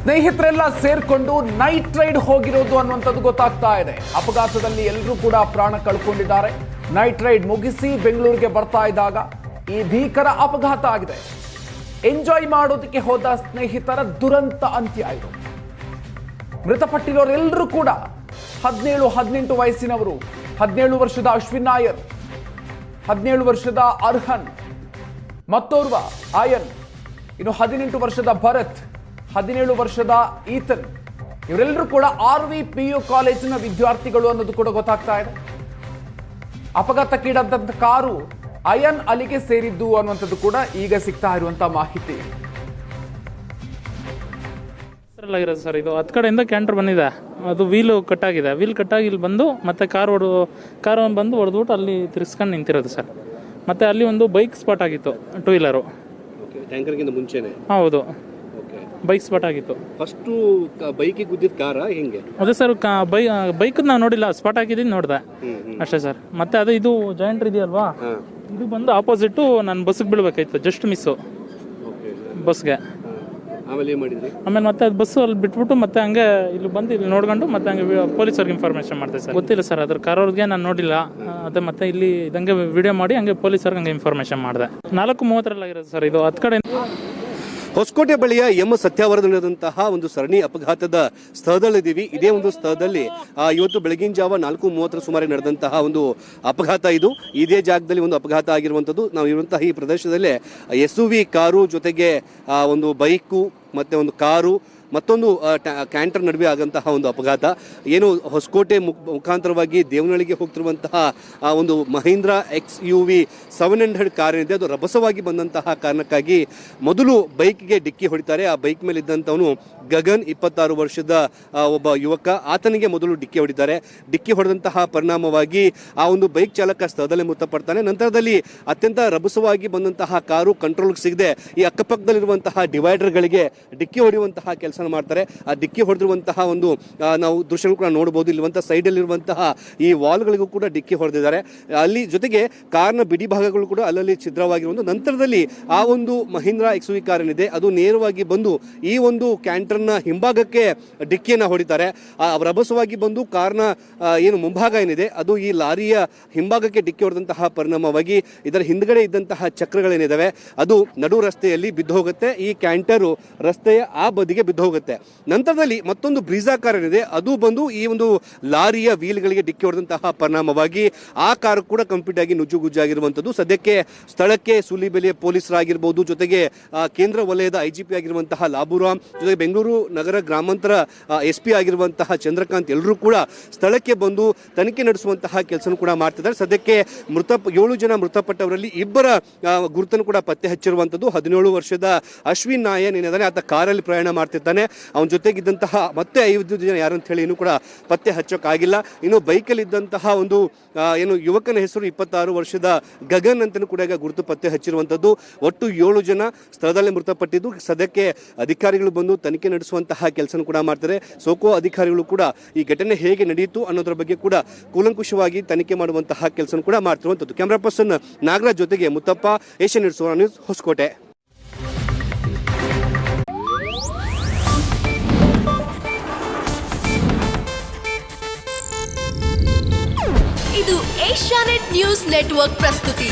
ಸ್ನೇಹಿತರೆಲ್ಲ ಸೇರ್ಕೊಂಡು night ride ಹೋಗಿರೋದು ಅನ್ನುವಂಥದ್ದು ಗೊತ್ತಾಗ್ತಾ ಇದೆ. ಅಪಘಾತದಲ್ಲಿ ಎಲ್ಲರೂ ಕೂಡ ಪ್ರಾಣ ಕಳ್ಕೊಂಡಿದ್ದಾರೆ. ನೈಟ್ ರೈಡ್ ಮುಗಿಸಿ ಬೆಂಗಳೂರಿಗೆ ಬರ್ತಾ ಇದ್ದಾಗ ಈ ಭೀಕರ ಅಪಘಾತ ಆಗಿದೆ. ಎಂಜಾಯ್ ಮಾಡೋದಕ್ಕೆ ಹೋದ ಸ್ನೇಹಿತರ ದುರಂತ ಅಂತ್ಯ ಇದು. ಮೃತಪಟ್ಟಿರೋರೆಲ್ಲರೂ ಕೂಡ 17-18 ವಯಸ್ಸಿನವರು. 17 ವರ್ಷದ ಅಶ್ವಿನ್ ನಾಯರ್, 17 ವರ್ಷದ ಅರ್ಹನ್, ಮತ್ತೋರ್ವ ಆಯನ್, ಇನ್ನು 18 ವರ್ಷದ ಭರತ್, 17 ವರ್ಷದ ಈತನ್. ಇವರೆಲ್ಲರೂ ಕೂಡ RVPU ಕಾಲೇಜಿನ ವಿದ್ಯಾರ್ಥಿಗಳು ಅನ್ನೋದು ಕೂಡ ಗೊತ್ತಾಗ್ತಾ ಇದೆ. ಅಪಘಾತಕ್ಕೀಡಾದಂತ ಕಾರು ಅಯನ್ ಅಲಿಗೆ ಸೇರಿದ್ದು ಅನ್ನುವಂಥದ್ದು ಕೂಡ ಈಗ ಸಿಗ್ತಾ ಇರುವಂತಹ ಮಾಹಿತಿ. ಸರ್, ಇದು ಹತ್ತು ಕಡೆಯಿಂದ ಕ್ಯಾಂಟರ್ ಬಂದಿದೆ. ಅದು ವೀಲು ಕಟ್ಟಾಗಿದೆ. ವೀಲ್ ಕಟ್ಟಾಗಿ ಇಲ್ಲಿ ಬಂದು ಮತ್ತೆ ಕಾರ್ ಬಂದು ಹೊಡೆದ್ಬಿಟ್ಟು ಅಲ್ಲಿ ತಿರ್ಸ್ಕೊಂಡು ನಿಂತಿರೋದು ಸರ್. ಮತ್ತೆ ಅಲ್ಲಿ ಒಂದು ಬೈಕ್ ಸ್ಪಾಟ್ ಆಗಿತ್ತು, 2 ವೀಲರು. ಟ್ಯಾಂಕರ್ಗಿಂತ ಮುಂಚೆನೆ? ಹೌದು, ಬೈಕ್ ಸ್ಪಾಟ್ ಆಗಿತ್ತು. ಫಸ್ಟ್ ಬೈಕಿಗೆ ಗುದ್ದಿದ ಕಾರ ಹೆಂಗೆ? ಅದೇ ಸರ್, ಬೈಕ್ ನಾವು ನೋಡಿಲ್ಲ, ಸ್ಪಾಟ್ ಆಗಿದ್ದೀನಿ ನೋಡಿದೆ ಅಷ್ಟೇ ಸರ್. ಮತ್ತೆ ಅದು ಇದು ಜಾಯಿಂಟ್ ಇದೆಯಲ್ವಾ, ಇದು ಬಂದು ಆಪೋಸಿಟ್ ನಾನು ಬಸ್ಗೆ ಬೀಳ್ಬೇಕಾಯ್ತು, ಜಸ್ಟ್ ಮಿಸ್ಸು ಬಸ್ಗೆ. ಆಮೇಲೆ ಮತ್ತೆ ಅದು ಬಸ್ಸು ಅಲ್ಲಿ ಬಿಟ್ಬಿಟ್ಟು ಮತ್ತೆ ಹಂಗೆ ಇಲ್ಲಿ ಬಂದು ಇಲ್ಲಿ ನೋಡ್ಕೊಂಡು ಮತ್ತೆ ಹಂಗೆ ಪೊಲೀಸರಿಗೆ ಇನ್ಫಾರ್ಮೇಶನ್ ಮಾಡ್ದೆ ಸರ್. ಗೊತ್ತಿಲ್ಲ ಸರ್, ಅದ್ರ ಕಾರವ್ರಿಗೆ ನಾನು ನೋಡಿಲ್ಲ. ಅದೇ ಮತ್ತೆ ಇಲ್ಲಿ ಇದಂಗೆ ವಿಡಿಯೋ ಮಾಡಿ ಹಂಗೆ ಪೊಲೀಸರಿಗೆ ಹಂಗೆ ಇನ್ಫಾರ್ಮೇಶನ್ ಮಾಡಿದೆ. 4:30 ಆಗಿರೋದು ಸರ್. ಇದು 10 ಕಡೆ ಹೊಸಕೋಟೆ ಬಳಿಯ ಸತ್ಯಾವರದಂತಹ ಒಂದು ಸರಣಿ ಅಪಘಾತದ ಸ್ಥಳದಲ್ಲಿದ್ದೀವಿ. ಇದೇ ಒಂದು ಸ್ಥಳದಲ್ಲಿ ಇವತ್ತು ಬೆಳಗಿನ ಜಾವ 4:30 ಸುಮಾರು ನಡೆದಂತಹ ಒಂದು ಅಪಘಾತ ಇದು. ಇದೇ ಜಾಗದಲ್ಲಿ ಒಂದು ಅಪಘಾತ ಆಗಿರುವಂಥದ್ದು. ನಾವು ಇರುವಂತಹ ಈ ಪ್ರದೇಶದಲ್ಲೇ SUV ಕಾರು ಜೊತೆಗೆ ಒಂದು ಬೈಕು ಮತ್ತೆ ಒಂದು ಕಾರು ಮತ್ತೊಂದು ಕ್ಯಾಂಟರ್ ನಡುವೆ ಆದಂತಹ ಒಂದು ಅಪಘಾತ. ಏನು ಹೊಸಕೋಟೆ ಮುಖಾಂತರವಾಗಿ ದೇವನಹಳ್ಳಿಗೆ ಹೋಗ್ತಿರುವಂತಹ ಒಂದು ಮಹೀಂದ್ರ XUV 700 ಕಾರ್ ಏನಿದೆ, ಅದು ರಭಸವಾಗಿ ಬಂದಂತಹ ಕಾರಣಕ್ಕಾಗಿ ಮೊದಲು ಬೈಕ್ಗೆ ಡಿಕ್ಕಿ ಹೊಡಿತಾರೆ. ಆ ಬೈಕ್ ಮೇಲೆ ಇದ್ದಂಥವನು ಗಗನ್, 26 ವರ್ಷದ ಒಬ್ಬ ಯುವಕ. ಆತನಿಗೆ ಮೊದಲು ಡಿಕ್ಕಿ ಹೊಡಿತಾರೆ. ಡಿಕ್ಕಿ ಹೊಡೆದಂತಹ ಪರಿಣಾಮವಾಗಿ ಆ ಒಂದು ಬೈಕ್ ಚಾಲಕ ಸ್ಥಳದಲ್ಲೇ ಮೃತಪಡ್ತಾನೆ. ನಂತರದಲ್ಲಿ ಅತ್ಯಂತ ರಭಸವಾಗಿ ಬಂದಂತಹ ಕಾರು ಕಂಟ್ರೋಲ್ಗೆ ಸಿಗದೆ ಈ ಅಕ್ಕಪಕ್ಕದಲ್ಲಿರುವಂತಹ ಡಿವೈಡರ್ಗಳಿಗೆ ಡಿಕ್ಕಿ ಹೊಡೆಯುವಂತಹ ಕೆಲಸ ಮಾಡ್ತಾರೆ. ಆ ಡಿಕ್ಕಿ ಹೊಡೆದಿರುವಂತಹ ಒಂದು ನಾವು ದೃಶ್ಯ ಕೂಡ ನೋಡಬಹುದು. ಇಲ್ಲಿರುವಂತಹ ಸೈಡ್ ಅಲ್ಲಿರುವಂತಹ ಈ ವಾಲ್ಗಳಿಗೂ ಕೂಡ ಡಿಕ್ಕಿ ಹೊಡೆದಿದ್ದಾರೆ. ಅಲ್ಲಿ ಜೊತೆಗೆ ಕಾರ್ನ ಬಿಡಿ ಭಾಗಗಳು ಕೂಡ ಅಲ್ಲಲ್ಲಿ ಛಿದ್ರವಾಗಿರುವಂತಹ ನಂತರದಲ್ಲಿ ಆ ಒಂದು ಮಹೀಂದ್ರ XUV ಕಾರ್ ಏನಿದೆ ಅದು ನೇರವಾಗಿ ಬಂದು ಈ ಒಂದು ಕ್ಯಾಂಟರ್ನ ಹಿಂಭಾಗಕ್ಕೆ ಡಿಕ್ಕಿಯನ್ನು ಹೊಡಿತಾರೆ. ರಭಸವಾಗಿ ಬಂದು ಕಾರ್ನ ಏನು ಮುಂಭಾಗ ಏನಿದೆ ಅದು ಈ ಲಾರಿಯ ಹಿಂಭಾಗಕ್ಕೆ ಡಿಕ್ಕಿ ಹೊಡೆದಂತಹ ಪರಿಣಾಮವಾಗಿ ಇದರ ಹಿಂದ್ಗಡೆ ಇದ್ದಂತಹ ಚಕ್ರಗಳೇನಿದಾವೆ ಅದು ನಡು ರಸ್ತೆಯಲ್ಲಿ ಬಿದ್ದು ಹೋಗುತ್ತೆ. ಈ ಕ್ಯಾಂಟರು ರಸ್ತೆಯ ಆ ಬದಿಗೆ ಬಿದ್ದು ಹೋಗುತ್ತೆ. ನಂತರದಲ್ಲಿ ಮತ್ತೊಂದು ಬ್ರೀಜಾ ಕಾರ್ ಏನಿದೆ ಅದು ಬಂದು ಈ ಒಂದು ಲಾರಿಯ ವೀಲ್ಗಳಿಗೆ ಡಿಕ್ಕಿ ಹೊಡೆದಂತಹ ಪರಿಣಾಮವಾಗಿ ಆ ಕಾರು ಕೂಡ ಕಂಪ್ಲೀಟ್ ಆಗಿ ನುಜ್ಜುಗುಜ್ಜಾಗಿರುವಂಥದ್ದು. ಸದ್ಯಕ್ಕೆ ಸ್ಥಳಕ್ಕೆ ಸೂಲಿಬೆಲೆ ಪೊಲೀಸರಾಗಿರ್ಬೋದು, ಜೊತೆಗೆ ಕೇಂದ್ರ ವಲಯದ IGP ಆಗಿರುವಂತಹ ಲಾಬುರಾಮ್, ಜೊತೆಗೆ ಬೆಂಗಳೂರು ನಗರ ಗ್ರಾಮಾಂತರ SP ಆಗಿರುವಂತಹ ಚಂದ್ರಕಾಂತ್ ಎಲ್ಲರೂ ಕೂಡ ಸ್ಥಳಕ್ಕೆ ಬಂದು ತನಿಖೆ ನಡೆಸುವಂತಹ ಕೆಲಸ ಕೂಡ ಮಾಡ್ತಿದ್ದಾರೆ. ಸದ್ಯಕ್ಕೆ 7 ಜನ ಮೃತಪಟ್ಟವರಲ್ಲಿ 2 ಗುರುತನ್ನು ಕೂಡ ಪತ್ತೆ ಹಚ್ಚಿರುವಂಥದ್ದು. 17 ವರ್ಷದ ಅಶ್ವಿನ್ ನಾಯನ್ ಏನಿದ್ದಾನೆ ಆತ ಕಾರಲ್ಲಿ ಪ್ರಯಾಣ ಮಾಡ್ತಿರ್ತಾನೆ. ಅವನ ಜೊತೆಗಿದ್ದಂತಹ ಮತ್ತೆ 5 ಜನ ಯಾರಂತ ಹೇಳಿ ಇನ್ನೂ ಕೂಡ ಪತ್ತೆ ಹಚ್ಚೋಕ್ಕಾಗಿಲ್ಲ. ಇನ್ನು ಬೈಕಲ್ಲಿ ಇದ್ದಂತಹ ಒಂದು ಏನು ಯುವಕನ ಹೆಸರು 26 ವರ್ಷದ ಗಗನ್ ಅಂತಲೂ ಕೂಡ ಈಗ ಗುರುತು ಪತ್ತೆ ಹಚ್ಚಿರುವಂಥದ್ದು. ಒಟ್ಟು 7 ಜನ ಸ್ಥಳದಲ್ಲೇ ಮೃತಪಟ್ಟಿದ್ದು. ಸದ್ಯಕ್ಕೆ ಅಧಿಕಾರಿಗಳು ಬಂದು ತನಿಖೆ ನಡೆಸುವಂತಹ ಕೆಲಸ ಕೂಡ ಮಾಡ್ತಾರೆ. ಸೋಕೋ ಅಧಿಕಾರಿಗಳು ಕೂಡ ಈ ಘಟನೆ ಹೇಗೆ ನಡೆಯಿತು ಅನ್ನೋದ್ರ ಬಗ್ಗೆ ಕೂಡ ಕೂಲಂಕುಷವಾಗಿ ತನಿಖೆ ಮಾಡುವಂತಹ ಕೆಲಸ ಕೂಡ ಮಾಡ್ತಿರುವಂಥದ್ದು. ಕ್ಯಾಮರಾ ಪರ್ಸನ್ ನಾಗರಾಜ್ ಜೊತೆಗೆ ಮುತ್ತಪ್ಪ, ಏಷ್ಯನ್ ನ್ಯೂಸ್, ಹೊಸಕೋಟೆ. ಇದು ಏಷ್ಯಾನೆಟ್ ನ್ಯೂಸ್ ನೆಟ್ವರ್ಕ್ ಪ್ರಸ್ತುತಿ.